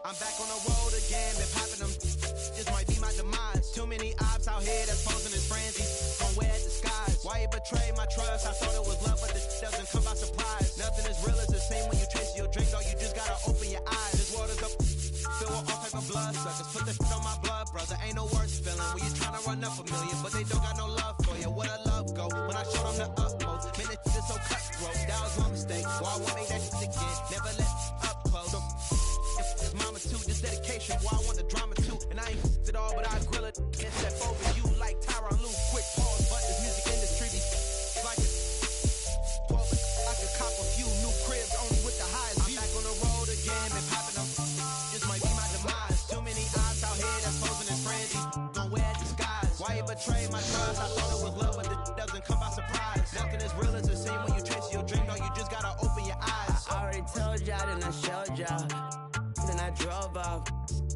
I'm back on the road again, been popping them. This might be my demise. Too many ops out here that's posing as frenzy. Gon' wear disguise. Why you betray my trust? I thought it was love, but this doesn't come by surprise. Nothing as real as the same when you chase your dreams. All you just gotta open your eyes. This world is up, filled with all type of blood suckers. Put the on my blood, brother. Ain't no worse feeling when you tryna run up a million, but they don't got no love for you. Where the love go? When I showed them the utmost, man, this shit is so cutthroat. That was my mistake. Why I won't make that shit again? Never let up close. So, it's mama too, this dedication. Why I want the drama too, and I ain't it all, but I grill it and step over you like Tyron Lue. Quick pause, but this music industry be like it. 12, I could cop a few new cribs only with the highest view. I'm back on the road again, been popping them. This might be my demise. Too many eyes out here that's posing as frenzy. Gon' wear disguise. Why you betray my trust? I thought it was love, but this doesn't come by surprise. Nothing as real as the same when you chase your dream. No, you just gotta open your eyes. I already told y'all, then I showed y'all. Then I drove off.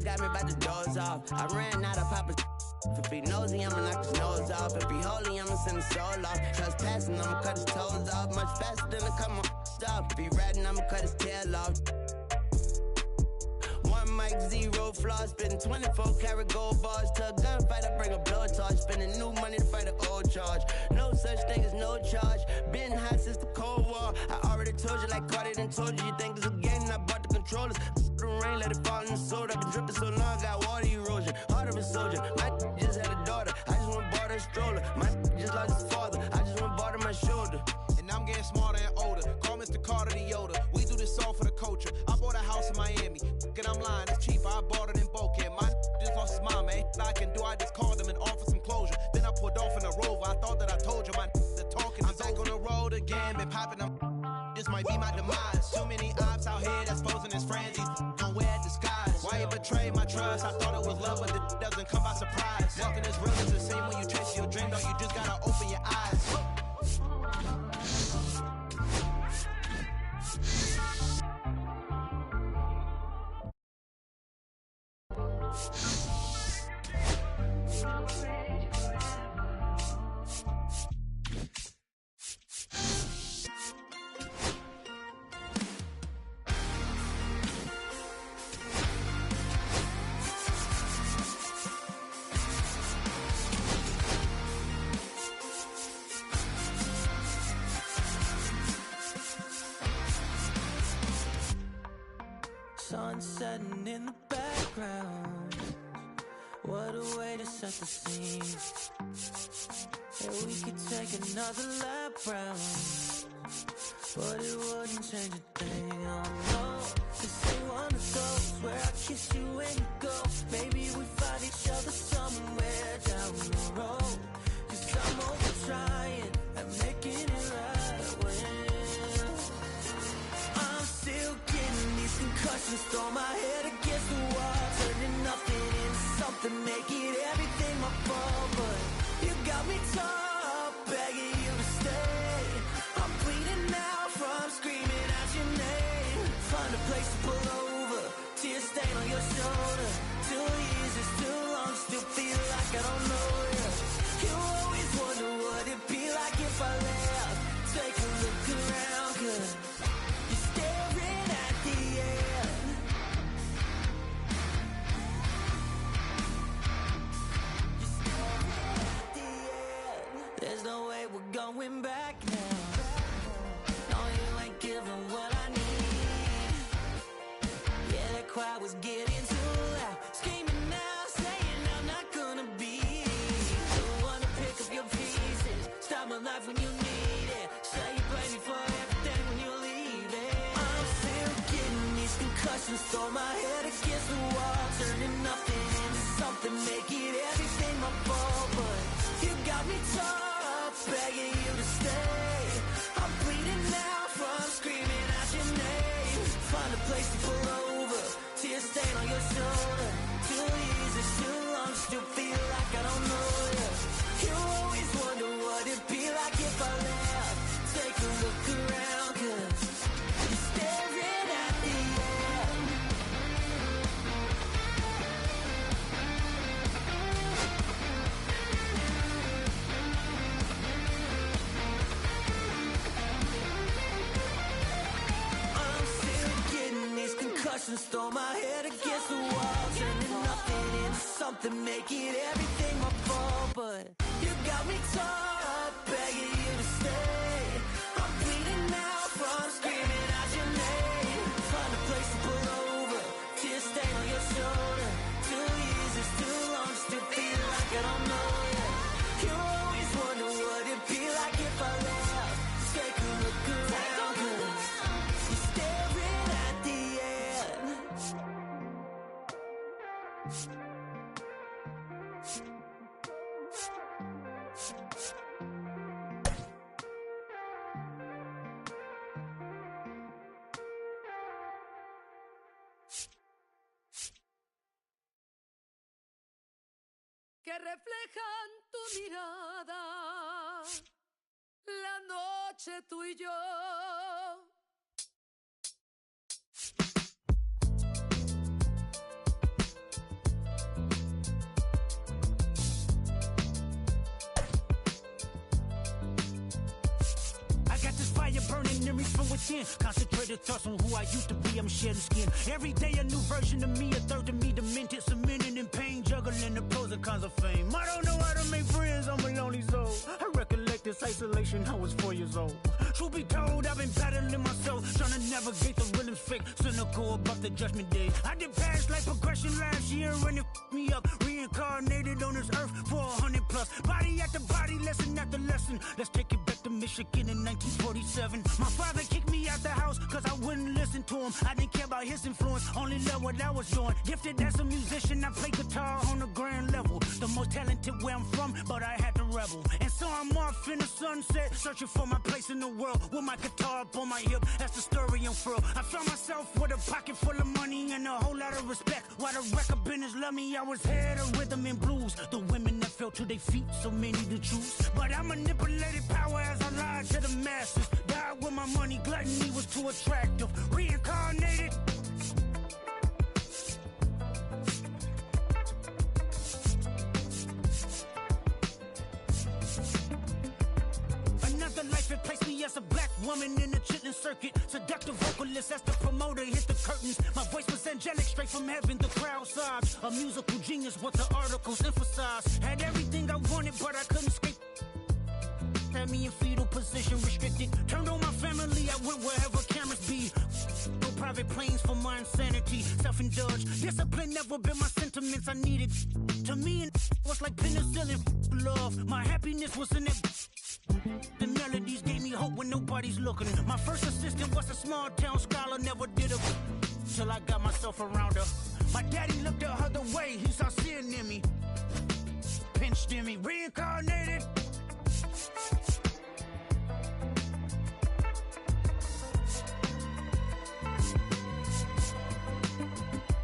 Got me by the doors off. I ran out of Papa's. If it be nosy, I'ma knock his nose off. If it be holy, I'ma send his soul off. Trespassing, I'ma cut his toes off. Much faster than a cut my off. If he ratting, I'ma cut his tail off. One mic, zero flaws. Spitting 24 karat gold bars. To a gunfight, I bring a blowtorch. Spending new money to fight an old charge. No such thing as no charge. Been hot since the Cold War. I already told you like Cardi done told you. You think it's a game and I bought the controllers. The rain, let it fall in the soda. I've been dripping so long, got water erosion. Heart of a soldier. My just had a daughter. I just went bought her a stroller. My just lost his father. I just went bought her my shoulder. And I'm getting smarter and older. Call Mr. Carter the Yoda. We do this all for the culture. I bought a house in Miami. And I'm lying, it's cheaper. I bought it in Boca. My just lost his mom, man. I can do. I just called him and offered some closure. Then I pulled off in a Rover. I thought that I told you my the talking. I'm back on the road again, been popping them. This might be my demise. Too many ops out here that's posing as frenzy. Gon' wear disguise. Why you betray my trust? I thought it was love, but it doesn't come by surprise. Nothing as real as the same when you chase your dream. No, you just gotta open your eyes. Sun setting in the background. What a way to set the scene. Yeah, we could take another lap round, but it wouldn't change a thing. Oh no, this ain't one of those where I kiss you when you go. Maybe we find each other somewhere down the road. Cause I'm over trying and making it right. Well, I'm still getting these concussions, throw my head against the wall, turning nothing into something, make it everything my fault. But you got me torn, begging you to stay. I'm bleeding now from screaming out your name. Find a place to pull over, tear stain on your shoulder. 2 years is too long, still feel like I don't know you. You always wonder what it'd be like if I left. Take a look around, cause you're staring at the end. You're staring at the end. There's no way we're going back now. No, you ain't giving what I need. Yeah, that crowd was getting too loud, screaming now, saying I'm not gonna be the one to pick up your pieces, stop my life when you need it, say you blame me for everything when you're leaving. I'm still getting these concussions, throw my head against the wall, turning nothing into something, make it everything my fault. But you got me torn up, begging you to stay. I'm bleeding now from screaming out your name. Find a place to pull over, tear stain on your shoulder. 2 years is too long, still feel like I don't know you. You always wonder what it'd be like if I left. Take a look around, cause you're staring at the end. I'm still getting these concussions. questions, throw my head against the wall, turning nothing into something, making everything my fault. But you got me tore up, begging you to stay. I'm bleeding now from screaming out your name. Find a place to pull over, tears stain on your shoulder. 2 years is too long just to feel like I don't know you. You always wonder what it'd be like if I left. Take a look around, 'cause you're staring at the end. Que reflejan tu mirada, la noche tú y yo. I got this fire burning in me from within. Concentrated thoughts on who I used to be, I'm shedding skin. Every day a new version of me, a third of me demented, cemented in pain, juggling the pros and cons of fame. I don't know how to make friends, I'm a lonely soul. I recollect this isolation, I was 4 years old. Truth be told, I've been battling myself, trying to navigate the real and fake, cynical about the judgment day. I did past life progression last year and it f***ed me up. Reincarnated on this earth for 100 plus. Body after body, lesson after lesson. Let's take it back to Michigan in 1947. My father kicked me out the house cause I wouldn't listen to him. I didn't care about his influence, only loved what I was doing. Gifted as a musician, I play guitar on the grand level. The most talented where I'm from, but I had to rebel. And so I'm off in the sunset, searching for my place in the world. With my guitar up on my hip, that's the story unfurled. I found myself with a pocket full of money and a whole lot of respect. While the record business loved me, I was head of rhythm and blues. The women that fell to their feet, so many to choose. But I manipulated power as I lied to the masses. Died with my money, gluttony was too attractive. Reincarnated. Another life, it placed me as a black woman in the chitlin circuit. Seductive vocalist as the promoter hit the curtains. My voice was angelic, straight from heaven, the crowd sobs. A musical genius, what the articles emphasize. Had everything I wanted, but I couldn't escape. Had me in fetal position, restricted. Turned on my family, I went wherever cameras be. No private planes for my insanity. Self-indulged, discipline never been my sentiments. I needed. To me, it was like penicillin. Love, my happiness was in it. The melodies gave me hope when nobody's looking. My first assistant was a small town scholar, never did a till I got myself around her. My daddy looked the other way, he saw sin in me. Pinched in me, reincarnated.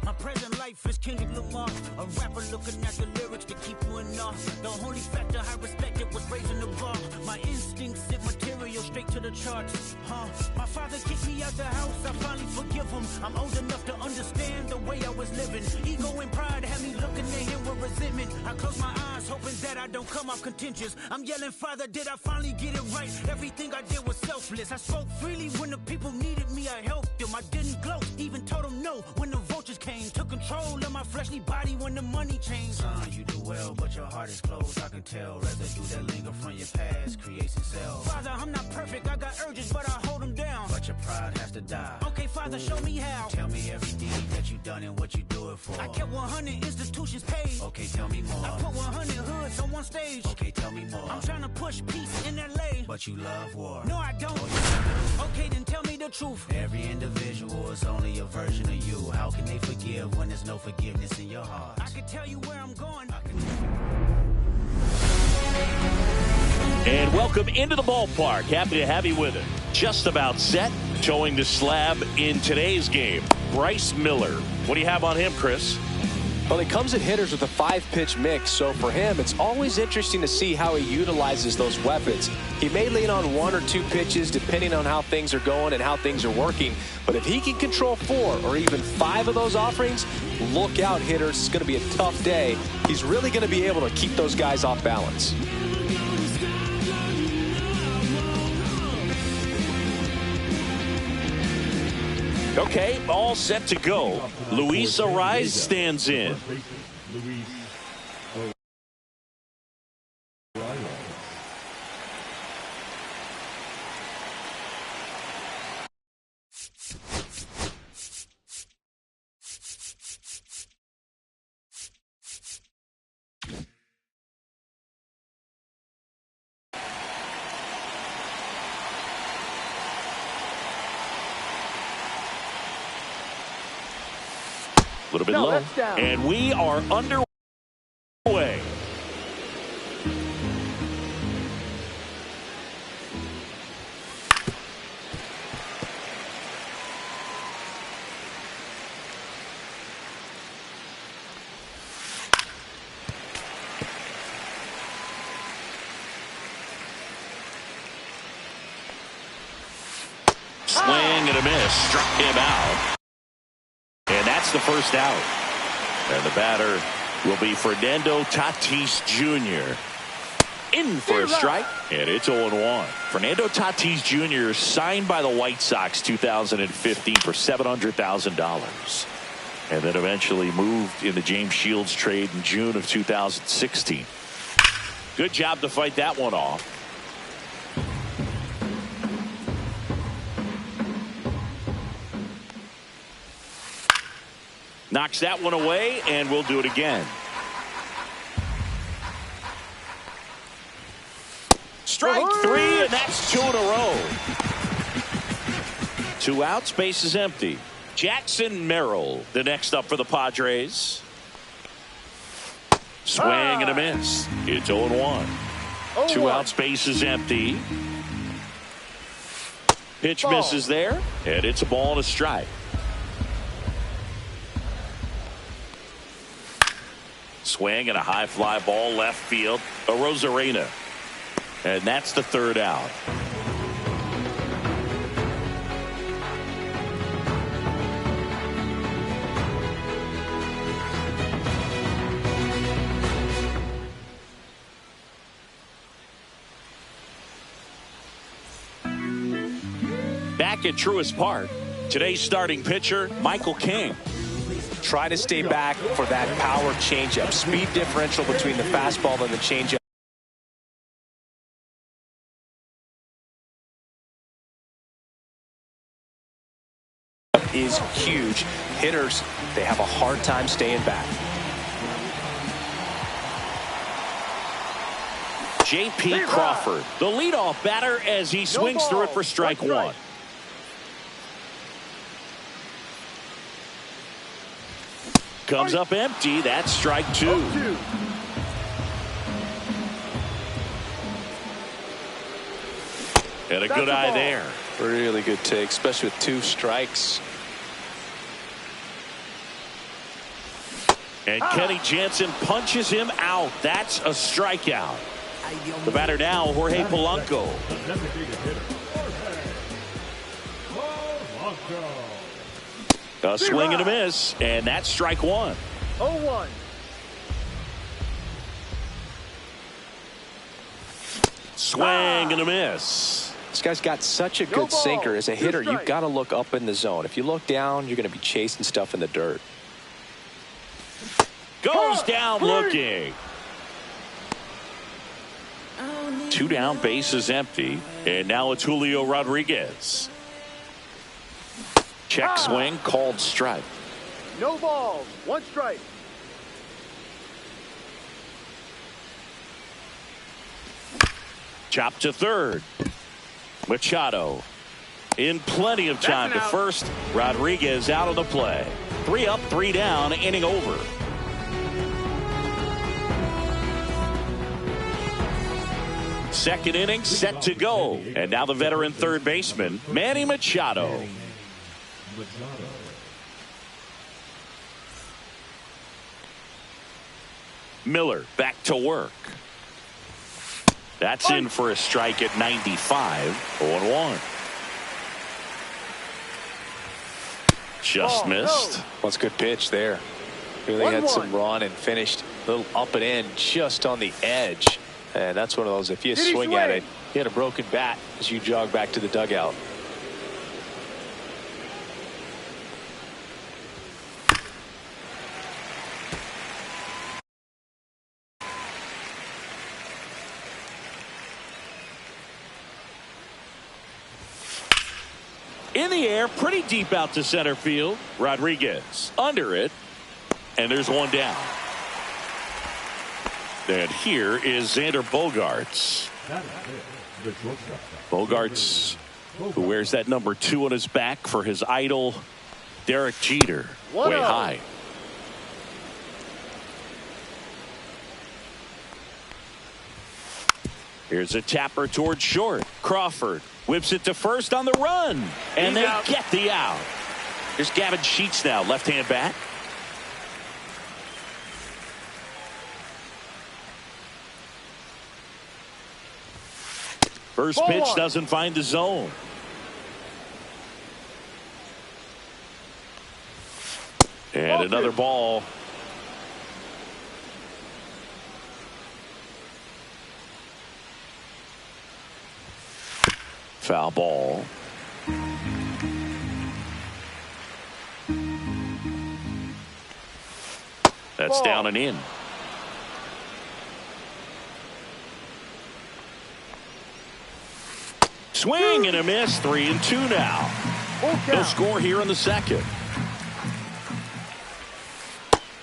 My present life is Kendrick Lamar, a rapper looking at the lyrics to keep you in awe. The only factor I respected was raising the bar. My instincts sent material straight to the charts. My father kicked me out the house, I finally forgive him. I'm old enough to understand the way I was living. Ego and pride had me looking at him with resentment. I close my eyes, hoping that I don't come off contentious. I'm yelling, Father, did I finally get it right? Everything I did was selfless. I spoke freely when the people needed me, I helped them. I didn't gloat, even told them no when the vultures came. Took control of my fleshly body when the money changed. Son, you do well, but your heart is closed, I can tell. Residue that linger from your past creates itself. Father, I'm not perfect, I got urges, but I hold them down. But your pride has to die. Okay, Father, show me how. Tell me every deed that you done and what you do it for. I kept 100 institutions paid. Okay, tell me more. I put 100 hoods on one stage. Okay, tell me more. I'm trying to push peace in LA. But you love war. No, I don't. Okay, then tell me the truth. Every individual is only a version of you. How can they forgive when there's no forgiveness in your heart? I can tell you where I'm going. And welcome into the ballpark. Happy to have you with it. Just about set. Towing the slab in today's game. Bryce Miller. What do you have on him, Chris? Well, he comes at hitters with a 5-pitch mix, so for him, it's always interesting to see how he utilizes those weapons. He may lean on 1 or 2 pitches depending on how things are going and how things are working, but if he can control 4 or even 5 of those offerings, look out, hitters. It's going to be a tough day. He's really going to be able to keep those guys off balance. Okay, all set to go. Luis Ariz stands in. A little bit low. And we are underway. Swing and a miss. Struck him out. And that's the first out. And the batter will be Fernando Tatis Jr. In for a strike. And it's 0-1. Fernando Tatis Jr. signed by the White Sox 2015 for $700,000. And then eventually moved in the James Shields trade in June of 2016. Good job to fight that one off. Knocks that one away, and we'll do it again. Strike three, and that's 2 in a row. 2 outs, base is empty. Jackson Merrill, the next up for the Padres. Swing and a miss. It's 0-1. 2 outs, base is empty. Pitch misses there, and it's a ball and a strike. Swing and a high fly ball left field. A Rosarena. And that's the 3rd out. Back at Truist Park, today's starting pitcher, Michael King. Try to stay back for that power changeup. Speed differential between the fastball and the changeup is huge. Hitters, they have a hard time staying back. J.P. Crawford, the leadoff batter as he swings through it for strike one. Comes up empty. That's strike 2. And a good eye there. Really good take, especially with 2 strikes. And Kenny Jansen punches him out. That's a strikeout. The batter now, Jorge Polanco. A swing and a miss, and that's strike 1. 0-1. Swing and a miss. This guy's got such a good sinker. As a hitter, you've got to look up in the zone. If you look down, you're going to be chasing stuff in the dirt. Goes down looking. 2 down, base is empty. And now it's Julio Rodriguez. Check swing, called strike. No balls, 1 strike. Chop to third. Machado in plenty of time to first. Rodriguez out of the play. 3 up, 3 down, inning over. Second inning set to go. And now the veteran third baseman, Manny Machado. Miller back to work. That's in for a strike at 95. 0-1. Just missed. That's a good pitch there. Really had some run and finished a little up and in just on the edge. And that's one of those, if you swing at it, you had a broken bat as you jog back to the dugout. In the air, pretty deep out to center field. Rodriguez under it. And there's one down. And here is Xander Bogaerts. Bogaerts, who wears that number 2 on his back for his idol, Derek Jeter. Way high. Here's a tapper towards short. Crawford whips it to first on the run. And they get the out. Here's Gavin Sheets now, left-hand bat. First pitch doesn't find the zone. And another ball. Foul ball. That's down and in. Swing and a miss. 3-2 now. No score here in the second.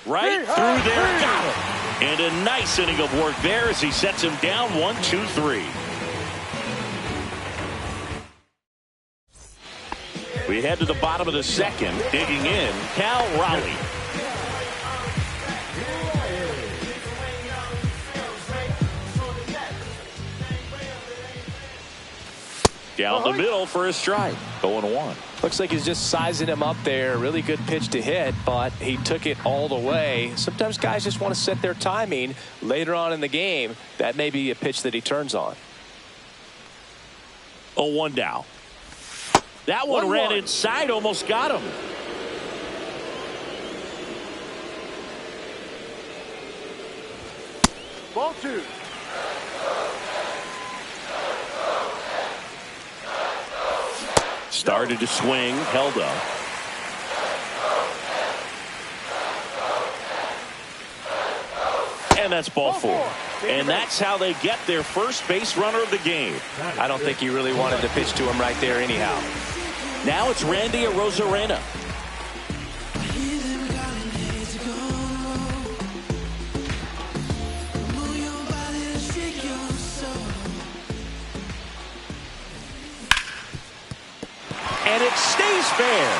Right through there. Got it. And a nice inning of work there as he sets him down 1-2-3. We head to the bottom of the second. Digging in, Cal Raleigh. Down the middle for a strike. 0-1. Looks like he's just sizing him up there. Really good pitch to hit, but he took it all the way. Sometimes guys just want to set their timing later on in the game. That may be a pitch that he turns on. 0-1 now. That one ran inside, almost got him. Ball 2. Started to swing, held up. And that's ball 4. And that's how they get their first base runner of the game. I don't think he really wanted to pitch to him right there anyhow. Now it's Randy Arozarena. And it stays fair.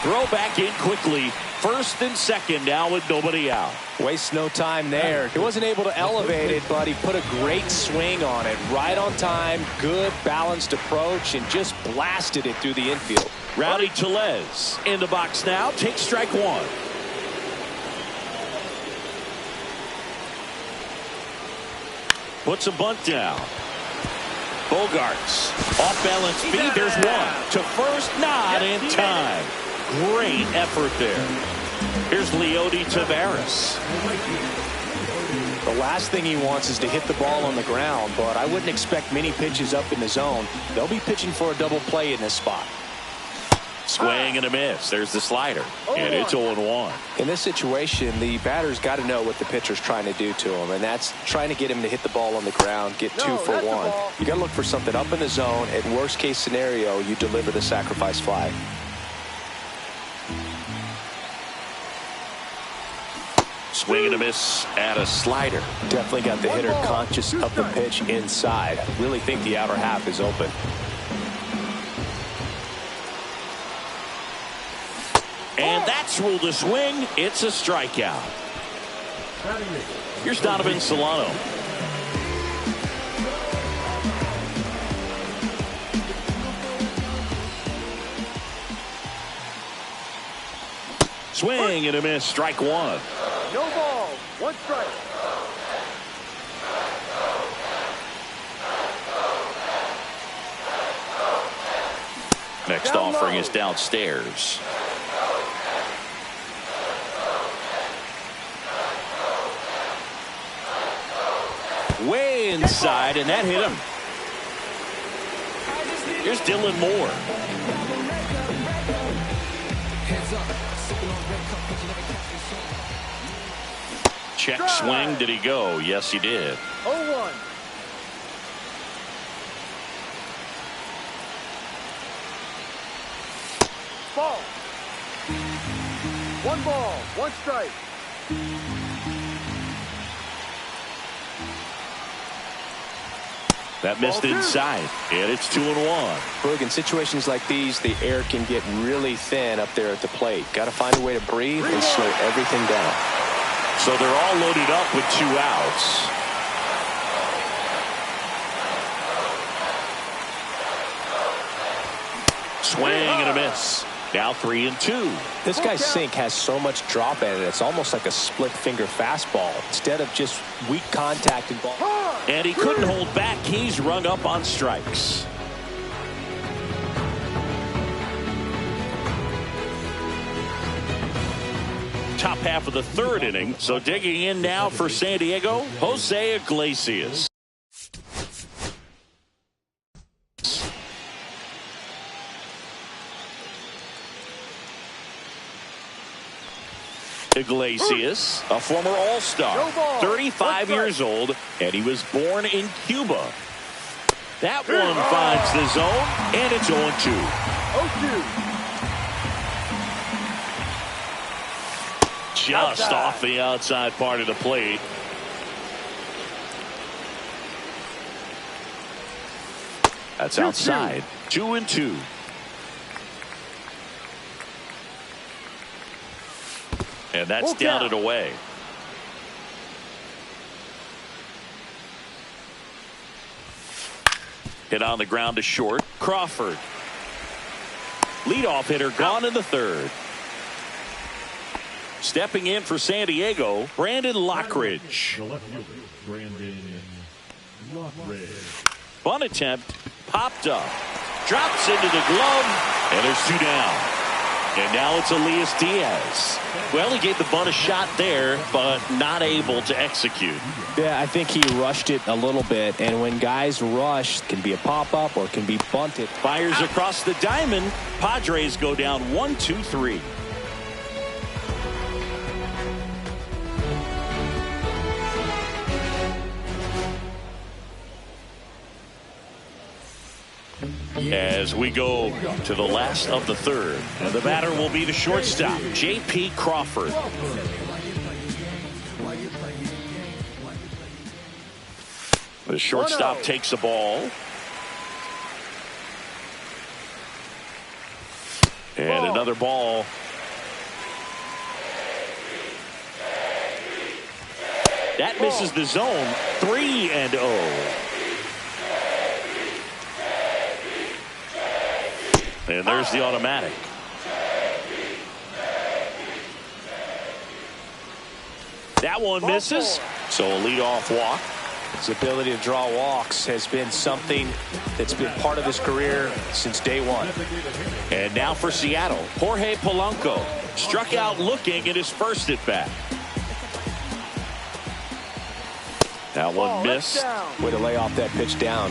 Throw back in quickly. First and second now with nobody out. Wastes no time there. He wasn't able to elevate it, but he put a great swing on it. Right on time, good balanced approach, and just blasted it through the infield. Rowdy Tellez in the box now. Takes strike 1. Puts a bunt down. Bogaerts off balance feed. There's one to first, not in time. Great effort there. Here's Leody Taveras. The last thing he wants is to hit the ball on the ground, but I wouldn't expect many pitches up in the zone. They'll be pitching for a double play in this spot. Swing and a miss. There's the slider. And it's 0-1. In this situation, the batter's got to know what the pitcher's trying to do to him, and that's trying to get him to hit the ball on the ground, get 2 for 1. You got to look for something up in the zone. At worst case scenario, you deliver the sacrifice fly. Swing and a miss at a slider. Definitely got the hitter conscious of the pitch inside. Really think the outer half is open. And that's ruled a swing. It's a strikeout. Here's Donovan Solano. Swing and a miss. Strike 1. No ball. 1 strike. Next offering is downstairs. Way inside, and that hit him. Here's Dylan Moore. Check swing. Did he go? Yes, he did. 0-1. Ball. 1 ball, 1 strike. That missed inside, and it's 2-1. Boog, in situations like these, the air can get really thin up there at the plate. Got to find a way to breathe and slow everything down. So they're all loaded up with 2 outs. Swing and a miss. Now 3-2. This guy's sink has so much drop in it. It's almost like a split finger fastball instead of just weak contact and ball. And he couldn't hold back. He's rung up on strikes. Top half of the 3rd inning. So digging in now for San Diego, Jose Iglesias. Iglesias, a former All-Star, 35 years old, and he was born in Cuba. That one finds the zone, and it's 0-2. 0-2. Just off the outside part of the plate. That's outside. 2-2. And that's down and away. Hit on the ground to short. Crawford. Leadoff hitter gone in the 3rd. Stepping in for San Diego, Brandon Lockridge. Bunt attempt. Popped up. Drops into the glove. And there's 2 down. And now it's Elias Diaz. Well, he gave the bunt a shot there, but not able to execute. Yeah, I think he rushed it a little bit. And when guys rush, it can be a pop-up or it can be bunted. Fires across the diamond. Padres go down 1-2-3. As we go to the last of the 3rd, and the batter will be the shortstop, J.P. Crawford. The shortstop takes a ball. And another ball. That misses the zone. 3-0. And there's the automatic. That one misses. So a leadoff walk. His ability to draw walks has been something that's been part of his career since day one. And now for Seattle, Jorge Polanco struck out looking at his first at bat. That one missed. Way to lay off that pitch down.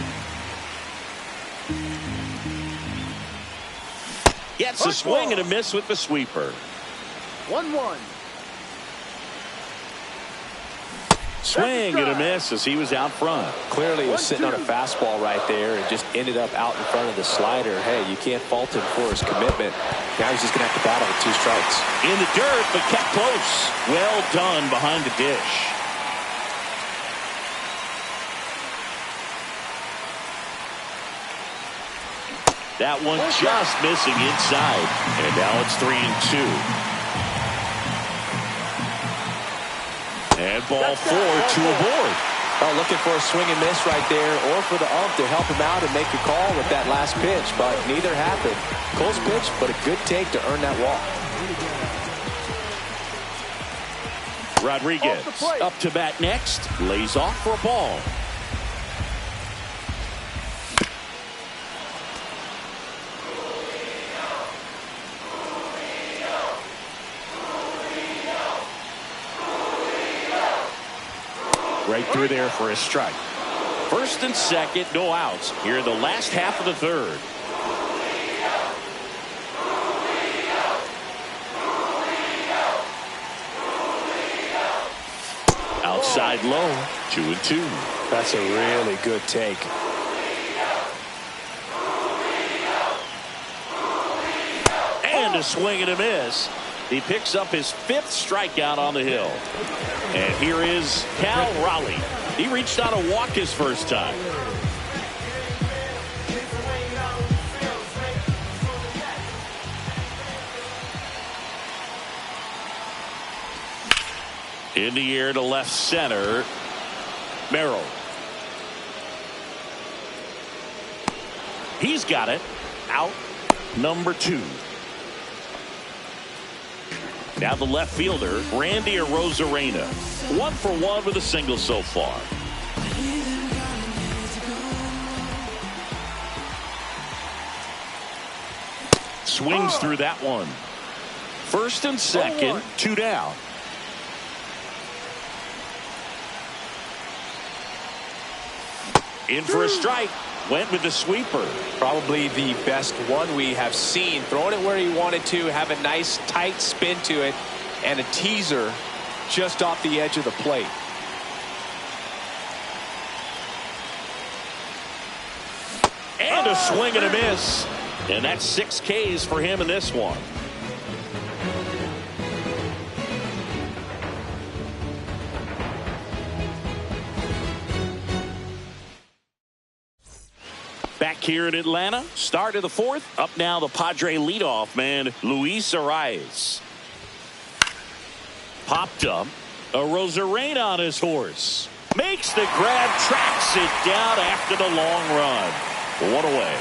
Gets a swing and a miss with the sweeper. 1-1. Swing and a miss as he was out front. Clearly he was sitting on a fastball right there and just ended up out in front of the slider. Hey, you can't fault him for his commitment. Now he's just going to have to battle with 2 strikes. In the dirt, but kept close. Well done behind the dish. That one just missing inside. And now it's 3-2. And ball 4, 2 aboard. Oh, looking for a swing and miss right there, or for the ump to help him out and make a call with that last pitch, but neither happened. Close pitch, but a good take to earn that walk. Rodriguez up to bat next, lays off for a ball. Right through there for a strike. First and second, no outs here in the last half of the 3rd. Outside low, 2-2. That's a really good take. And And a swing and a miss. He picks up his 5th strikeout on the hill. And here is Cal Raleigh. He reached out a walk his first time. In the air to left center. Merrill. He's got it. Out number 2. Now the left fielder, Randy Arozarena. 1 for 1 with a single so far. Swings through that one. First and second, 2 down. In for a strike. Went with the sweeper. Probably the best one we have seen. Throwing it where he wanted to, have a nice tight spin to it, and a teaser just off the edge of the plate. And a swing and a miss. And that's 6 Ks for him in this one. Back here in Atlanta, start of the 4th. Up now the Padre leadoff man, Luis Arias. Popped up. Arozarena on his horse. Makes the grab, tracks it down after the long run. 1 away.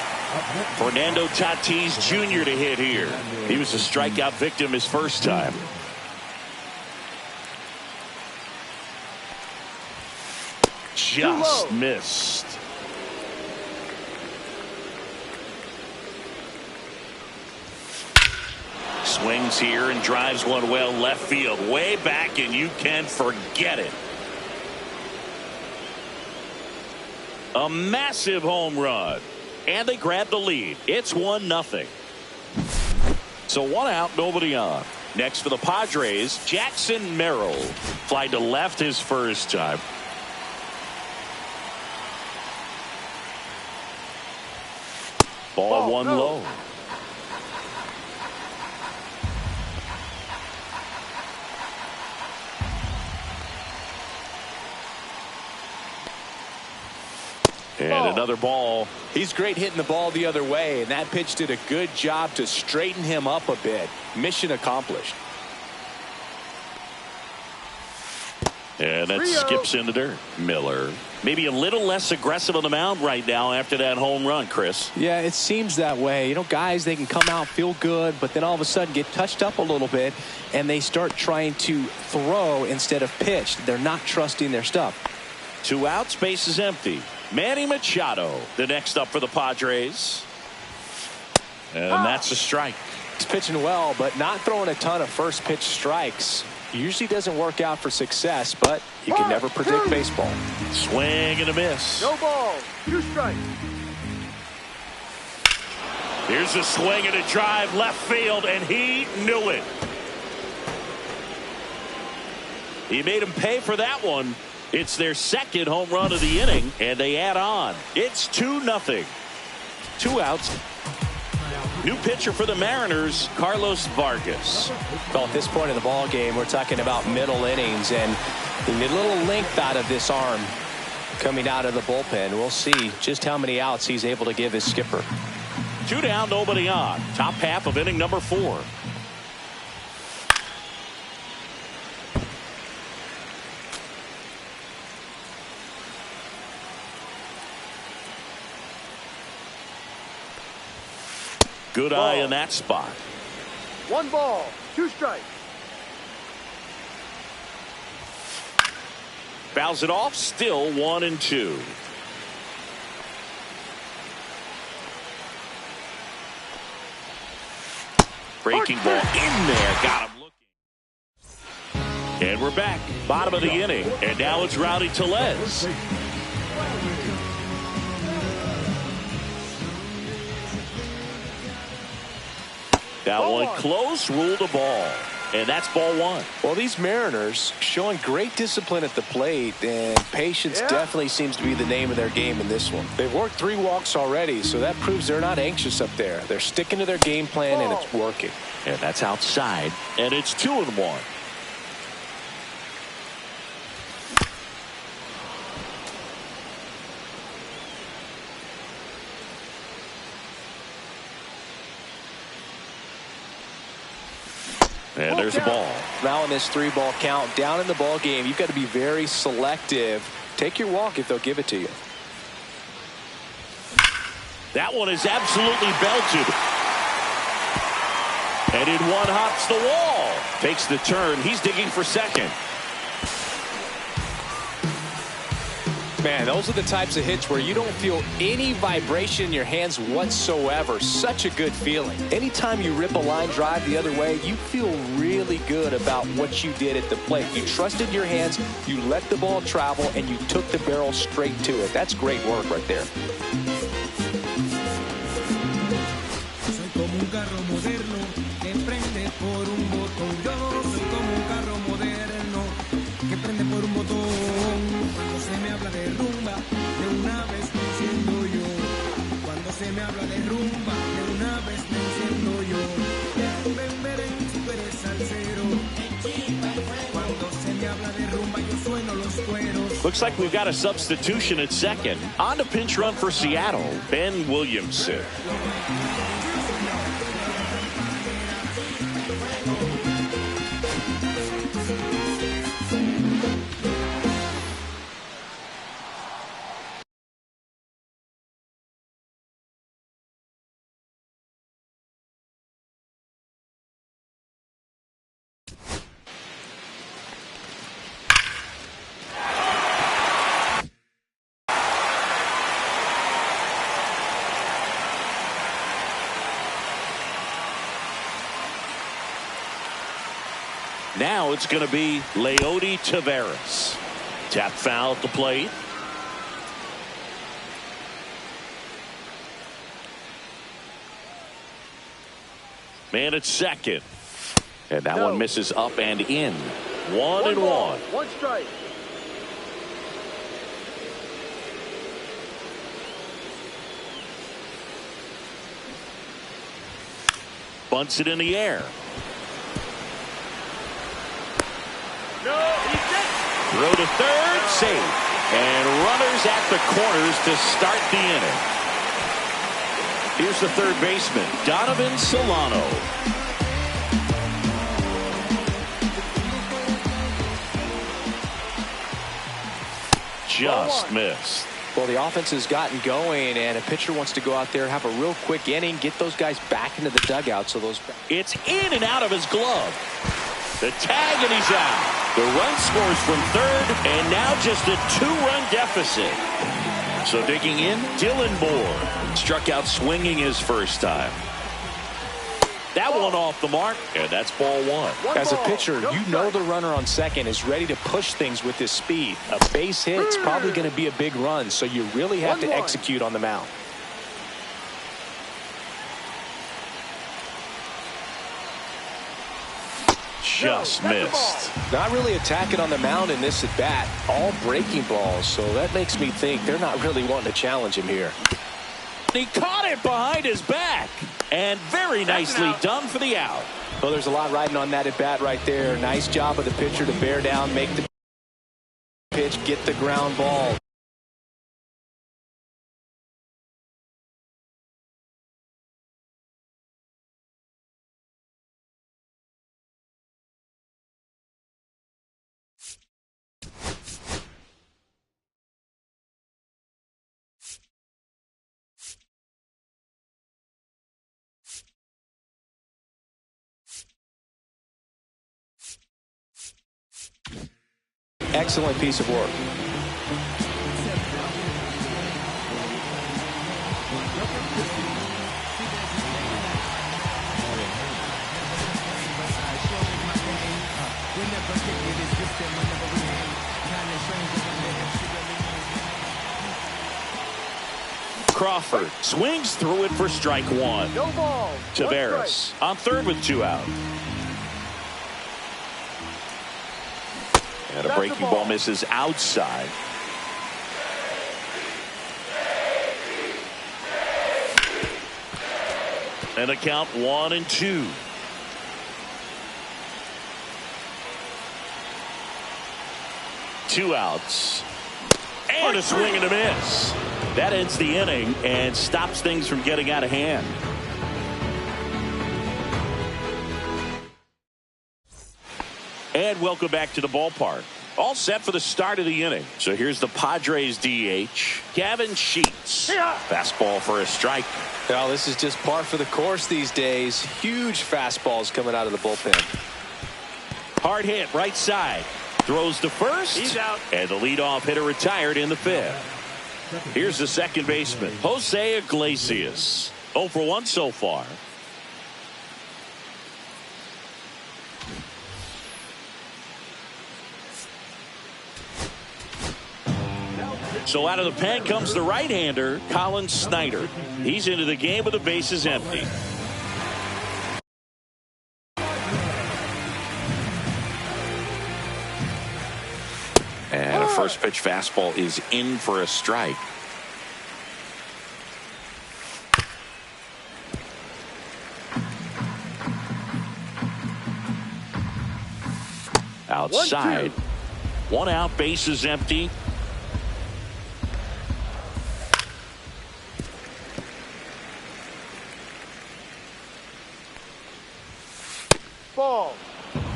Fernando Tatis Jr. to hit here. He was a strikeout victim his first time. Just missed. Swings here and drives one well left field. Way back, and you can forget it. A massive home run. And they grab the lead. It's 1-0. So 1 out, nobody on. Next for the Padres, Jackson Merrill. Fly to left his first time. Ball 1 low. And another ball. He's great hitting the ball the other way, and that pitch did a good job to straighten him up a bit. Mission accomplished. And that skips in the dirt. Miller. Maybe a little less aggressive on the mound right now after that home run, Chris. Yeah, it seems that way. You know, guys, they can come out, feel good, but then all of a sudden get touched up a little bit, and they start trying to throw instead of pitch. They're not trusting their stuff. 2 outs, base is empty. Manny Machado, the next up for the Padres. And that's a strike. He's pitching well, but not throwing a ton of first pitch strikes. Usually doesn't work out for success, but you can never predict baseball. Swing and a miss. No ball. 2 strikes. Here's a swing and a drive left field, and he knew it. He made him pay for that one. It's their 2nd home run of the inning, and they add on. It's 2-0. 2 outs. New pitcher for the Mariners, Carlos Vargas. Well, at this point in the ball game, we're talking about middle innings, and you need a little length out of this arm coming out of the bullpen. We'll see just how many outs he's able to give his skipper. 2 down, nobody on. Top half of inning number 4. Good eye in that spot. 1 ball, 2 strikes. Fouls it off, still 1-2. Breaking ball in there, got him looking. And we're back, bottom of the inning, and now it's Rowdy Tellez. That one close, ruled a ball. And that's ball one. Well, these Mariners showing great discipline at the plate, and patience definitely seems to be the name of their game in this one. They've worked 3 walks already, so that proves they're not anxious up there. They're sticking to their game plan, and it's working. And that's outside, and it's 2-1. And there's a ball. Now in this 3-ball count, down in the ball game, you've got to be very selective. Take your walk if they'll give it to you. That one is absolutely belted. And in one hops the wall. Takes the turn. He's digging for second. Man, those are the types of hits where you don't feel any vibration in your hands whatsoever. Such a good feeling. Anytime you rip a line drive the other way, you feel really good about what you did at the plate. You trusted your hands, you let the ball travel, and you took the barrel straight to it. That's great work right there. Soy como un carro moderno que prende por un botón. Yo soy como un carro moderno que prende por un botón. Cuando se me habla de rumba, de una vez me enciendo yo. Cuando se me habla de rumba, de una vez me enciendo yo. Tú eres salsero. Cuando se me habla de rumba, yo sueno los cueros. Looks like we've got a substitution at second. On to pinch run for Seattle, Ben Williamson. Now it's going to be Leody Taveras. Tap foul at the plate. Man at second. And that one misses up and in. 1-1. One strike. Bunts it in the air. No, he did. Throw to third, safe. And runners at the corners to start the inning. Here's the third baseman, Donovan Solano. Just missed. Well, the offense has gotten going, and a pitcher wants to go out there, have a real quick inning, get those guys back into the dugout. So those. It's in and out of his glove. The tag, and he's out. The run scores from third, and now just a 2-run deficit. So digging in, Dylan Moore. Struck out swinging his first time. That one off the mark, and that's ball one. As a pitcher, you know the runner on second is ready to push things with his speed. A base hit's probably going to be a big run, so you really have to execute on the mound. Just missed. Not really attacking on the mound in this at bat. All breaking balls, so that makes me think they're not really wanting to challenge him here. He caught it behind his back, and very nicely done for the out. Well, there's a lot riding on that at bat right there. Nice job of the pitcher to bear down, make the pitch, get the ground ball. Excellent piece of work. Crawford swings through it for strike one. No ball. Taveras on third with 2 out. And a breaking ball misses outside. And a count 1-2. Two outs. And a swing and a miss. That ends the inning and stops things from getting out of hand. And welcome back to the ballpark. All set for the start of the inning. So here's the Padres DH, Gavin Sheets. Fastball for a strike. Well, this is just par for the course these days. Huge fastballs coming out of the bullpen. Hard hit right side. Throws to first. He's out. And the leadoff hitter retired in the fifth. Here's the second baseman, Jose Iglesias. 0 for 1 so far. So out of the pen comes the right-hander, Colin Snyder. He's into the game with the bases empty. And a first pitch fastball is in for a strike. Outside. 1 out, bases empty. Ball.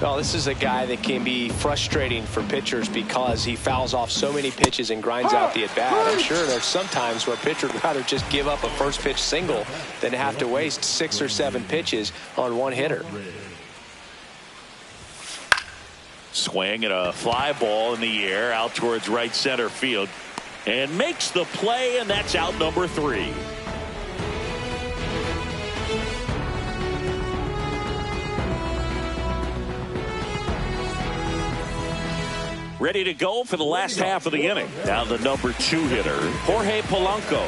Well, this is a guy that can be frustrating for pitchers because he fouls off so many pitches and grinds out the at-bat. I'm sure there's some times where a pitcher would rather just give up a first pitch single than have to waste 6 or 7 pitches on one hitter. Swing and a fly ball in the air out towards right center field. And makes the play, and that's out number 3. Ready to go for the last half of the inning. Now the number 2 hitter, Jorge Polanco.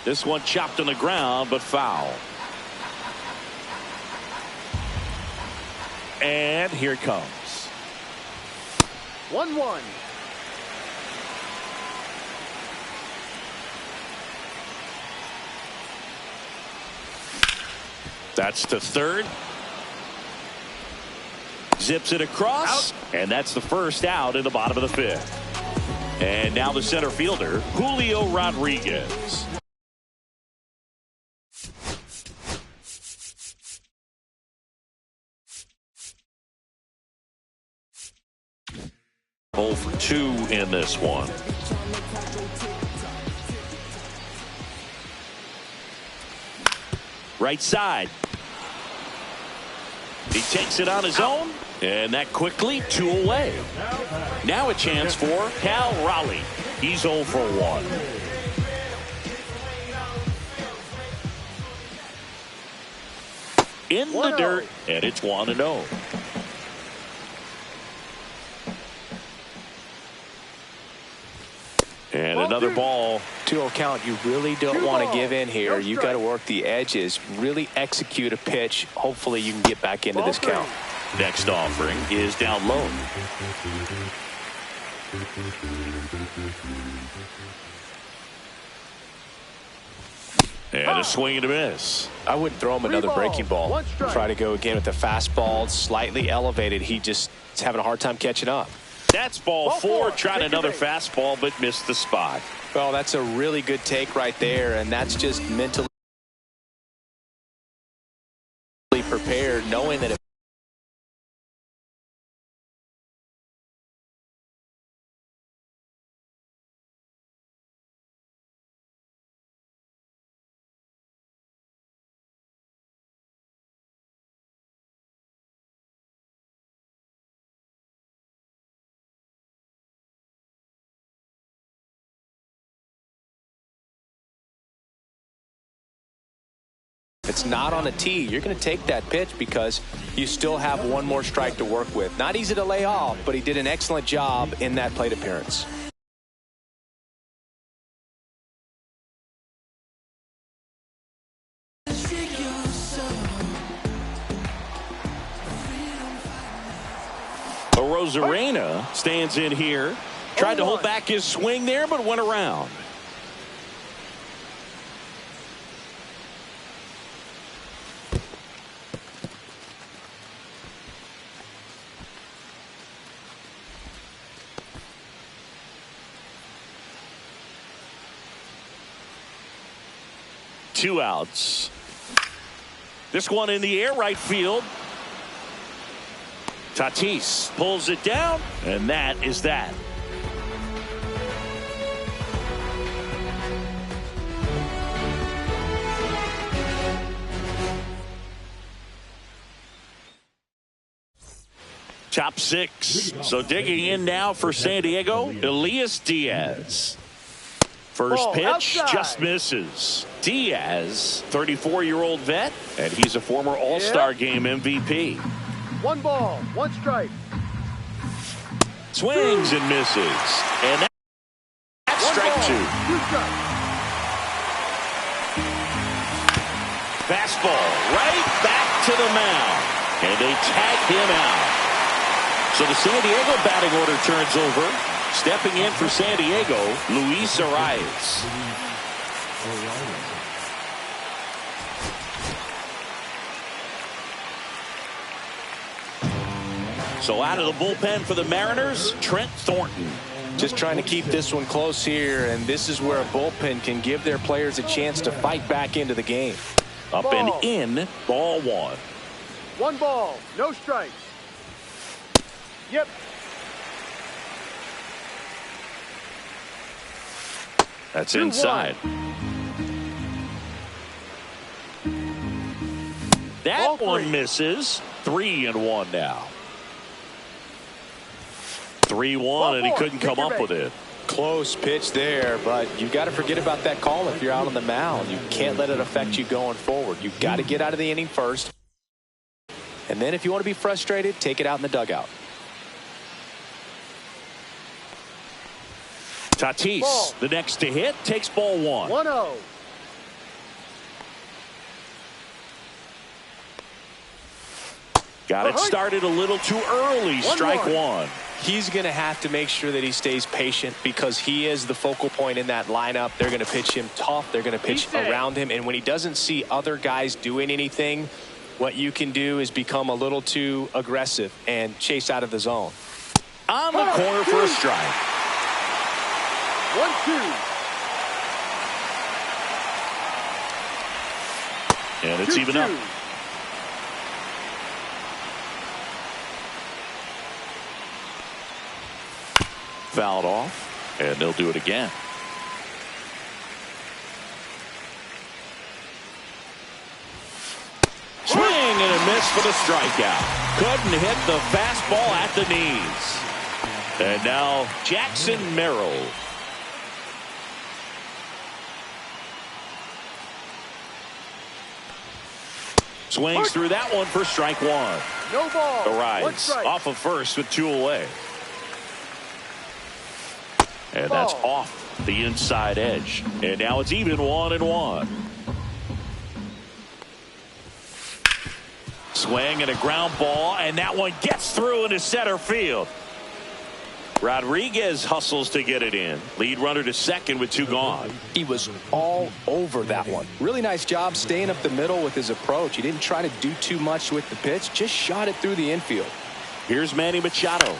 This one chopped on the ground, but foul. And here it comes. 1-1. That's to third. Zips it across. And that's the first out in the bottom of the 5th. And now the center fielder, Julio Rodriguez. Oh for 2 in this one. Right side. He takes it on his own, and that quickly 2 away. Now a chance for Cal Raleigh. He's 0 for 1. In the dirt, and it's 1-0. And another ball. 2-0 count. You really don't want to give in here. You've got to work the edges, really execute a pitch. Hopefully you can get back into this count. Next offering is down low. And a swing and a miss. I wouldn't throw him another breaking ball. Try to go again with the fastball, slightly elevated. He just is having a hard time catching up. That's ball 4. Tried another fastball, but missed the spot. Well, that's a really good take right there, and that's just mentally prepared, knowing that if it's not on a tee, you're going to take that pitch because you still have one more strike to work with. Not easy to lay off, but he did an excellent job in that plate appearance. Arozarena stands in here. Tried to hold back his swing there, but went around. Two outs. This one in the air, right field. Tatis pulls it down, and that is that. Top six. So digging in now for San Diego, Elias Diaz. First pitch just misses. Diaz, 34-year-old vet, and he's a former All-Star Game MVP. 1 ball, 1 strike. Swings and misses. And that's strike 2. Fastball right back to the mound. And they tag him out. So the San Diego batting order turns over. Stepping in for San Diego, Luis Arias. So out of the bullpen for the Mariners, Trent Thornton. Just trying to keep this one close here, and this is where a bullpen can give their players a chance to fight back into the game. Up and in, ball 1. 1 ball, no strikes. Yep. That's inside. That one misses. 3-1 now. 3-1, and he couldn't come up with it. Close pitch there, but you got to forget about that call if you're out on the mound. You can't let it affect you going forward. You've got to get out of the inning first. And then if you want to be frustrated, take it out in the dugout. Tatis, the next to hit, takes ball 1. 1-0. Got it started a little too early. Strike 1. He's going to have to make sure that he stays patient because he is the focal point in that lineup. They're going to pitch him tough. They're going to pitch around him. And when he doesn't see other guys doing anything, what you can do is become a little too aggressive and chase out of the zone. On the corner for a strike. 1-2. And it's even up. Fouled off, and they'll do it again. Swing and a miss for the strikeout. Couldn't hit the fastball at the knees. And now Jackson Merrill. Swings through that one for strike 1. No ball. Arias off of first with 2 away. And that's off the inside edge. And now it's even 1-1. Swing and a ground ball, and that one gets through into center field. Rodriguez hustles to get it in. Lead runner to second with 2 gone. He was all over that one. Really nice job staying up the middle with his approach. He didn't try to do too much with the pitch, just shot it through the infield. Here's Manny Machado.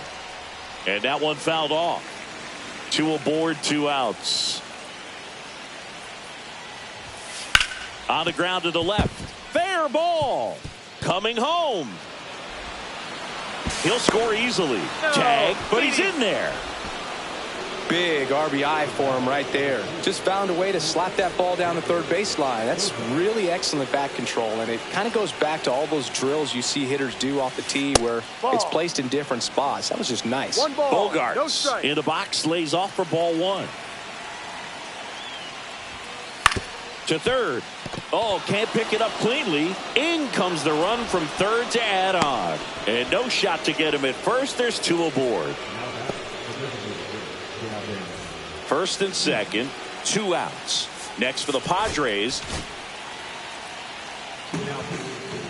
And that one fouled off. 2 aboard, 2 outs. On the ground to the left. Fair ball. Coming home. He'll score easily. Tag, but he's in there. Big RBI for him right there. Just found a way to slap that ball down the third baseline. That's really excellent bat control, and it kind of goes back to all those drills you see hitters do off the tee where it's placed in different spots. That was just nice. Bogarts in the box, lays off for ball 1. To third. Oh, can't pick it up cleanly. In comes the run from third to add on. And no shot to get him at first. There's 2 aboard. First and second, 2 outs. Next for the Padres.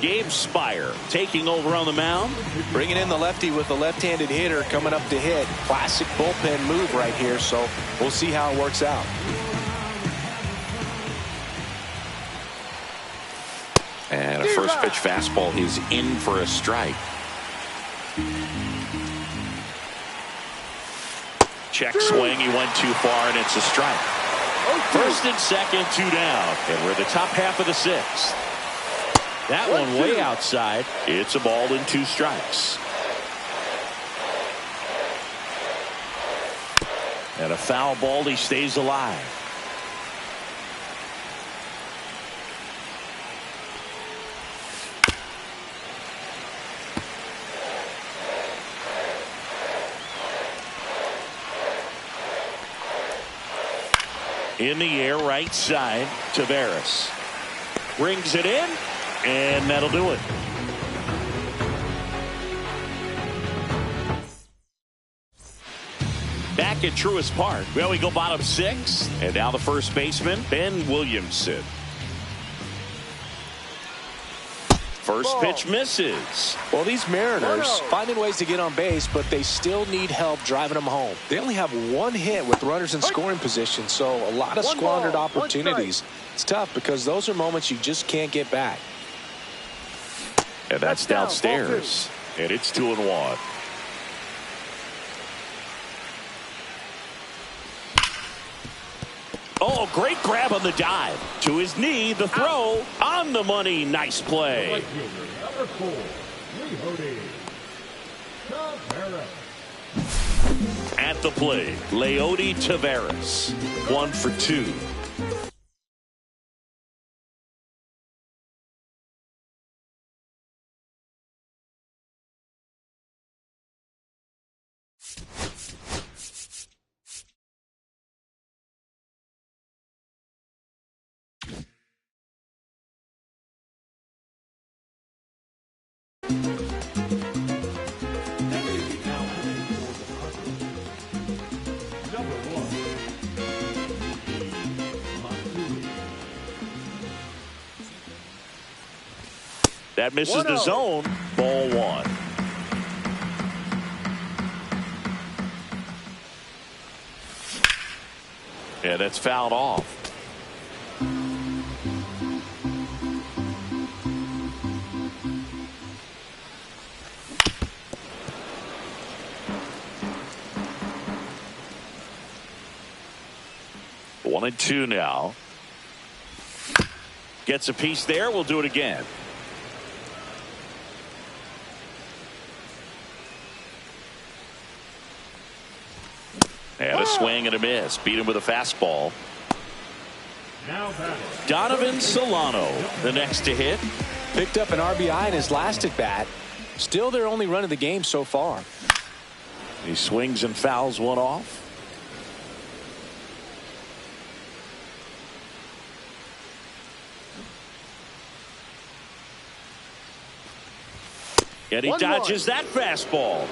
Gabe Spire taking over on the mound. Bringing in the lefty with the left-handed hitter coming up to hit. Classic bullpen move right here, so we'll see how it works out. And a first pitch fastball is in for a strike. Check swing, he went too far, and it's a strike. First and second, 2 down, and we're the top half of the 6th. That one way outside. It's a ball and 2 strikes. And a foul ball, he stays alive. In the air, right side, Taveras. Brings it in, and that'll do it. Back at Truist Park. Well, we go bottom 6, and now the first baseman, Ben Williamson. First pitch misses. Well, these Mariners finding ways to get on base, but they still need help driving them home. They only have 1 hit with runners in scoring position, so a lot of squandered opportunities. It's tough because those are moments you just can't get back. And that's downstairs. And it's 2-1. Oh, great grab on the dive. To his knee, the throw on the money. Nice play. At the plate, Leody Taveras. 1 for 2. That misses the zone. Ball 1. And that's fouled off. One and 2 now. Gets a piece there. We'll do it again. And a swing and a miss. Beat him with a fastball. Donovan Solano, the next to hit. Picked up an RBI in his last at bat. Still their only run of the game so far. He swings and fouls one off. And he dodges that fastball.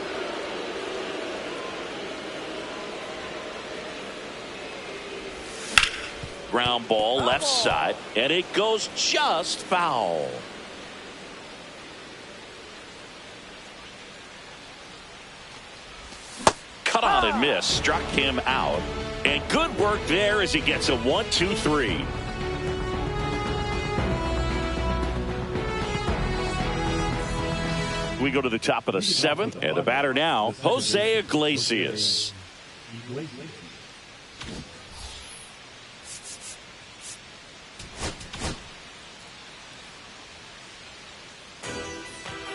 Ground ball left side, and it goes just foul. Cut on and miss, struck him out. And good work there as he gets a 1-2-3. We go to the top of the 7th, and the batter now, Jose Iglesias.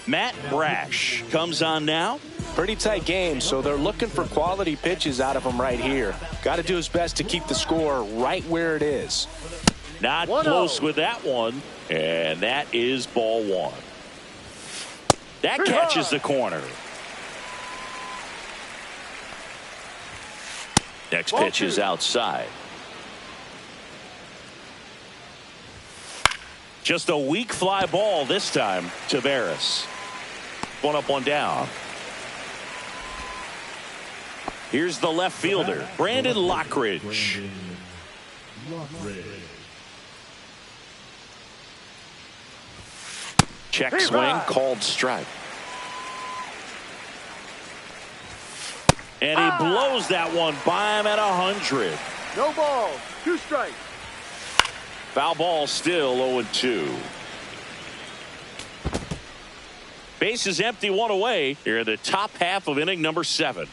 Matt Brash comes on now. Pretty tight game, so they're looking for quality pitches out of him right here. Got to do his best to keep the score right where it is. Not close with that one, and that is ball 1. That catches the corner. Next pitch is outside. Just a weak fly ball this time. Taveras. 1 up, 1 down. Here's the left fielder, Brandon Lockridge. Check swing, called strike. And he blows that one by him at 100. No balls. 2 strikes. Foul ball, still 0-2. Base is empty, 1 away. Here in the top half of inning number 7.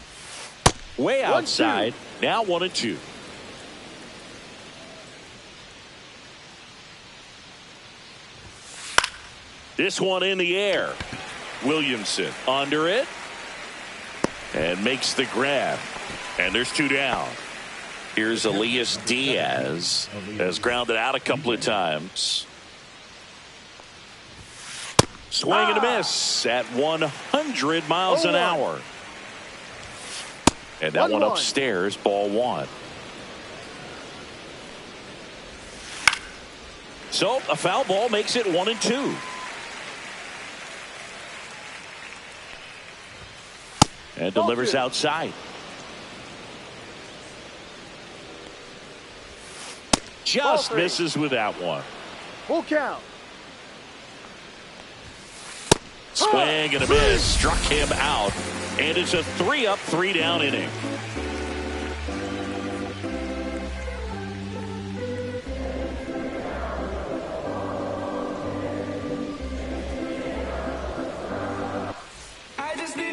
Way outside. Now 1-2. This one in the air. Williamson under it. And makes the grab. And there's 2 down. Here's Elias Diaz. Has grounded out a couple of times. Swing and a miss at 100 miles an hour. And that one upstairs, ball 1. So a foul ball makes it 1-2. And delivers outside. Just misses with that one. Full count. Swing and a miss. Struck him out. And it's a 3-up, 3-down inning.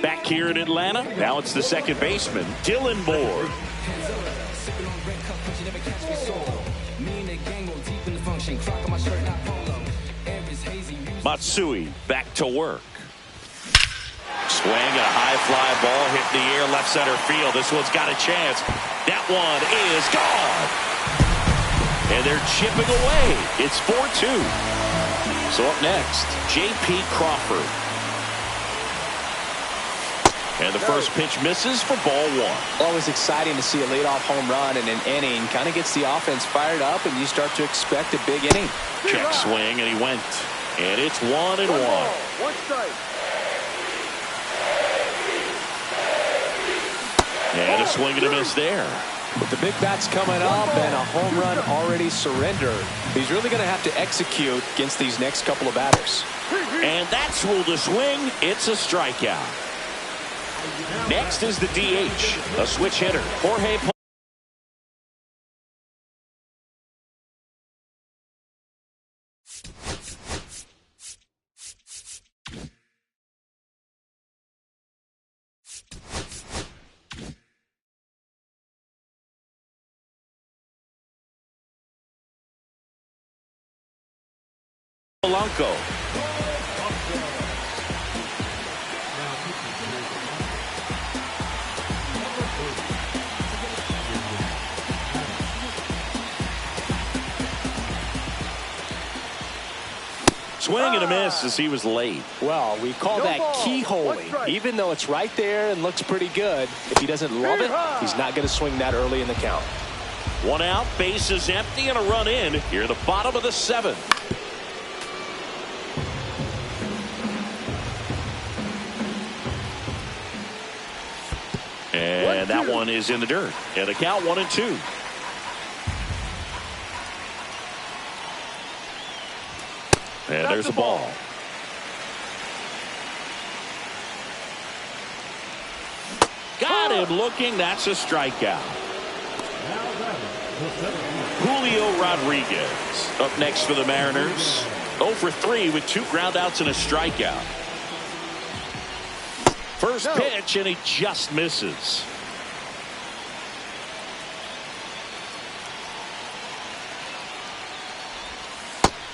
Back here in Atlanta, now it's the second baseman, Dylan Moore. Matsui back to work. Swing, a high fly ball hit the air, left center field. This one's got a chance. That one is gone. And they're chipping away. It's 4-2. So up next, J.P. Crawford. And the first pitch misses for ball 1. Always exciting to see a leadoff home run in an inning. Kind of gets the offense fired up, and you start to expect a big inning. Check swing, and he went. And it's 1-1. 1 strike. And a swing and a miss there. With the big bats coming up and a home run already surrendered, he's really going to have to execute against these next couple of batters. And that's ruled a swing. It's a strikeout. Next is the DH, a switch hitter, Jorge Polanco. Swing and a miss as he was late. Well, we call that keyholing. Even though it's right there and looks pretty good, if he doesn't love it, he's not going to swing that early in the count. 1 out, base is empty, and a run in here at the bottom of the 7th. And that one is in the dirt. And the count 1-2. And there's a ball. Got him looking. That's a strikeout. Julio Rodriguez up next for the Mariners. 0 for 3 with 2 groundouts and a strikeout. First pitch, and he just misses.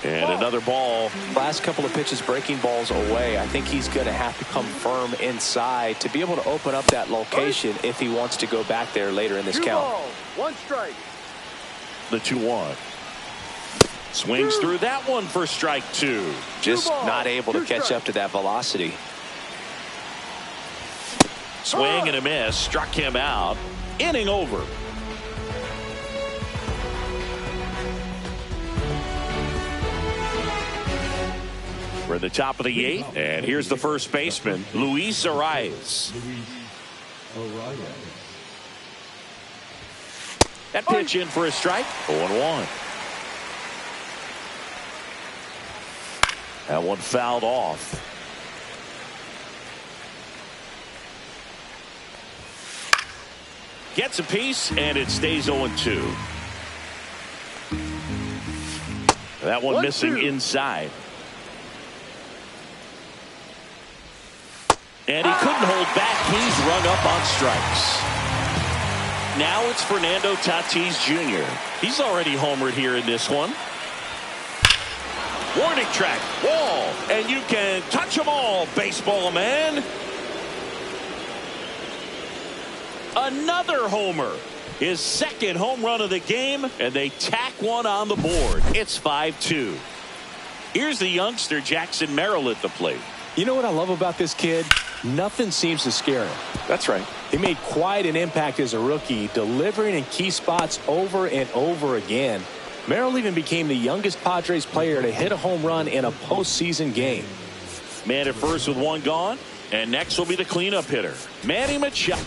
And another ball. Last couple of pitches breaking balls away. I think he's going to have to come firm inside to be able to open up that location if he wants to go back there later in this count. 1 strike. The 2-1. Swings through that one for strike 2. Just not able to catch up to that velocity. Swing and a miss. Struck him out. Inning over. We're at the top of the 8th, and here's the first baseman, Luis Arias. That pitch in for a strike. 0-1. That one fouled off. Gets a piece, and it stays 0-2. That one missing inside. And he couldn't hold back. He's rung up on strikes. Now it's Fernando Tatis Jr. He's already homered here in this one. Warning track, wall, and you can touch them all, baseball man. Another homer. His second home run of the game, and they tack one on the board. It's 5-2. Here's the youngster Jackson Merrill at the plate. You know what I love about this kid? Nothing seems to scare him. That's right. He made quite an impact as a rookie, delivering in key spots over and over again. Merrill even became the youngest Padres player to hit a home run in a postseason game. Man at first with one gone, and next will be the cleanup hitter, Manny Machado.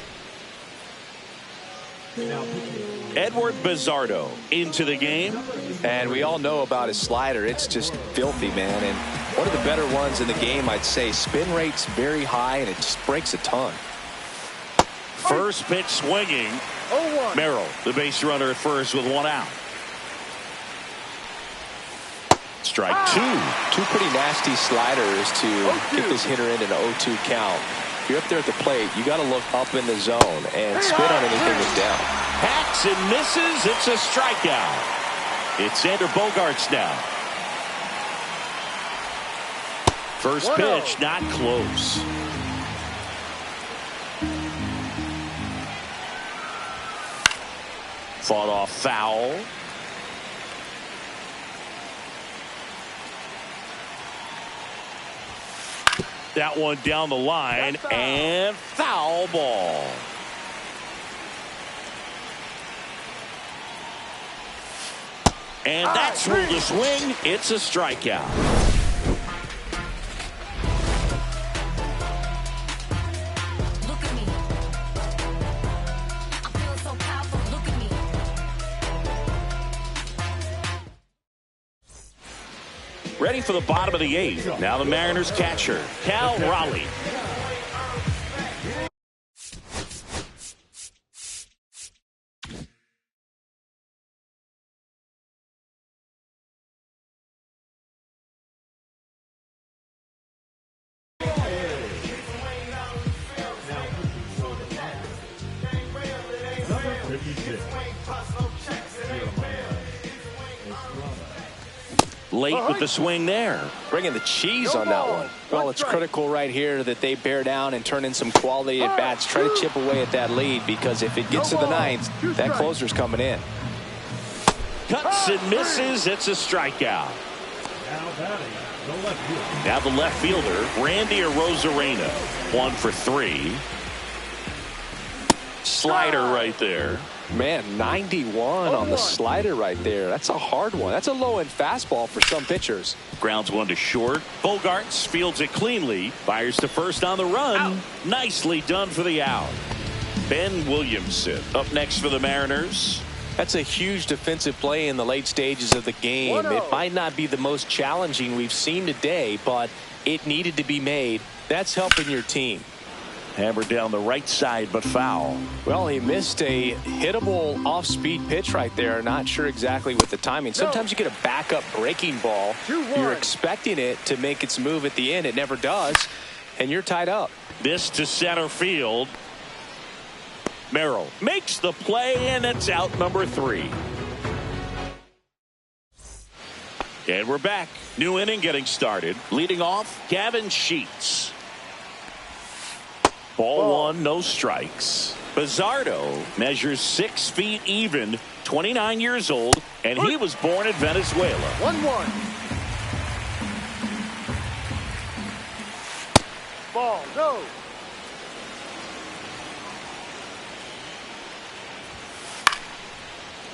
Edward Bizardo into the game. And we all know about his slider. It's just filthy, man. And one of the better ones in the game, I'd say. Spin rate's very high, and it just breaks a ton. First pitch swinging. 0-1. Merrill, the base runner at first with one out. Strike two. Two pretty nasty sliders to get this hitter into an 0-2 count. If you're up there at the plate, you got to look up in the zone and spit on anything that's down. Hacks and misses. It's a strikeout. It's Xander Bogaerts now. First pitch, not close. Fought off foul. That one down the line, and foul ball. And that's ruled a swing. It's a strikeout. Look at me. I feel so powerful. Look at me. Ready for the bottom of the eighth. Now the Mariners catcher, Cal Raleigh. Late with the swing there. Bringing the cheese on that one. Well, it's critical right here that they bear down and turn in some quality at bats. Try to chip away at that lead, because if it gets to the ninth, that closer's coming in. Cuts and misses. It's a strikeout. Now the left fielder, Randy Arozarena. 1 for 3. Slider right there. Man, 91 on the slider right there. That's a hard one. That's a low-end fastball for some pitchers. Grounds one to short. Bogaerts fields it cleanly. Fires to first on the run. Out. Nicely done for the out. Ben Williamson up next for the Mariners. That's a huge defensive play in the late stages of the game. It might not be the most challenging we've seen today, but it needed to be made. That's helping your team. Hammered down the right side, but foul. Well, he missed a hittable off-speed pitch right there. Not sure exactly with the timing. Sometimes you get a backup breaking ball. You're expecting it to make its move at the end. It never does, and you're tied up. This to center field. Merrill makes the play, and it's out number 3. And we're back. New inning getting started. Leading off, Gavin Sheets. Ball 1, no strikes. Bizardo measures 6 feet even, 29 years old, and he was born in Venezuela. 1-1. Ball, go.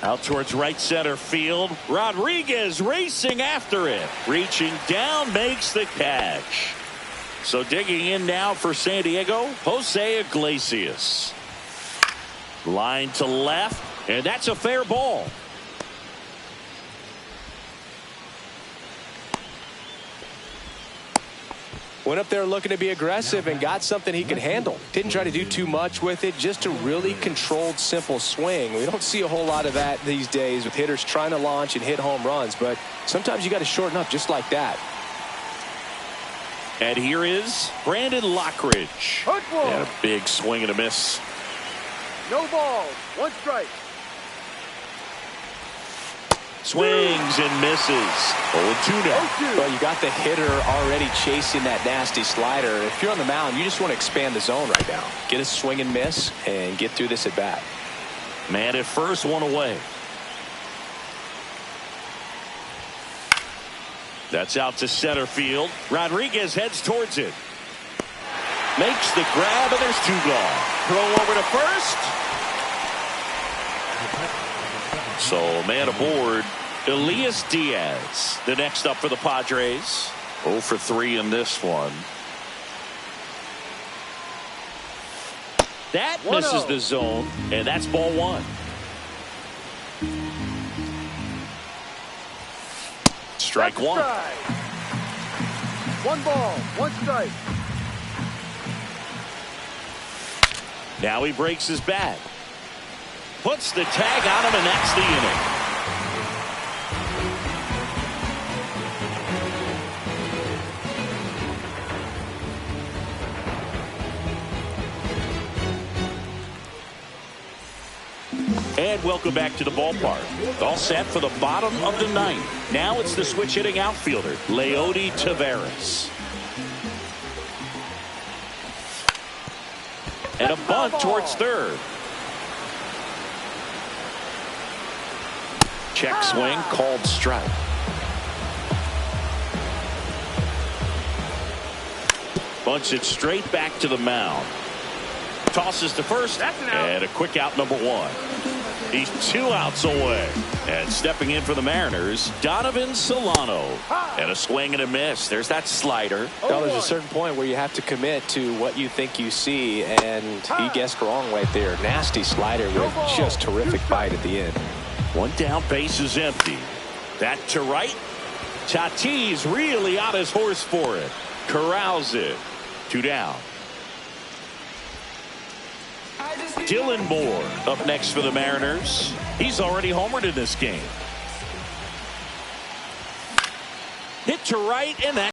Out towards right center field. Rodriguez racing after it. Reaching down, makes the catch. So digging in now for San Diego, Jose Iglesias. Line to left, and that's a fair ball. Went up there looking to be aggressive and got something he could handle. Didn't try to do too much with it, just a really controlled, simple swing. We don't see a whole lot of that these days with hitters trying to launch and hit home runs, but sometimes you got to shorten up just like that. And here is Brandon Lockridge. And a big swing and a miss. No ball. 1 strike. Swings and misses. 0-2 now. Well, you got the hitter already chasing that nasty slider. If you're on the mound, you just want to expand the zone right now. Get a swing and miss and get through this at bat. Man at first, 1 away. That's out to center field. Rodriguez heads towards it. Makes the grab, and there's 2 gone. Throw over to first. So man aboard, Elias Diaz, the next up for the Padres. 0 for 3 in this one. That misses the zone, and that's ball 1. Strike 1. 1 ball, 1 strike. Now he breaks his bat. Puts the tag on him, and that's the inning. And welcome back to the ballpark. All set for the bottom of the 9th. Now it's the switch hitting outfielder, Leody Taveras. And a bunt towards third. Check swing, called strike. Bunts it straight back to the mound. Tosses to first, and a quick out, number 1. He's 2 outs away. And stepping in for the Mariners, Donovan Solano. And a swing and a miss. There's that slider. Well, there's a certain point where you have to commit to what you think you see, and he guessed wrong right there. Nasty slider with just terrific bite at the end. 1 down, base is empty. That to right. Tatis really on his horse for it. Corrals it. 2 down. Dylan Moore up next for the Mariners. He's already homered in this game. Hit to right, and that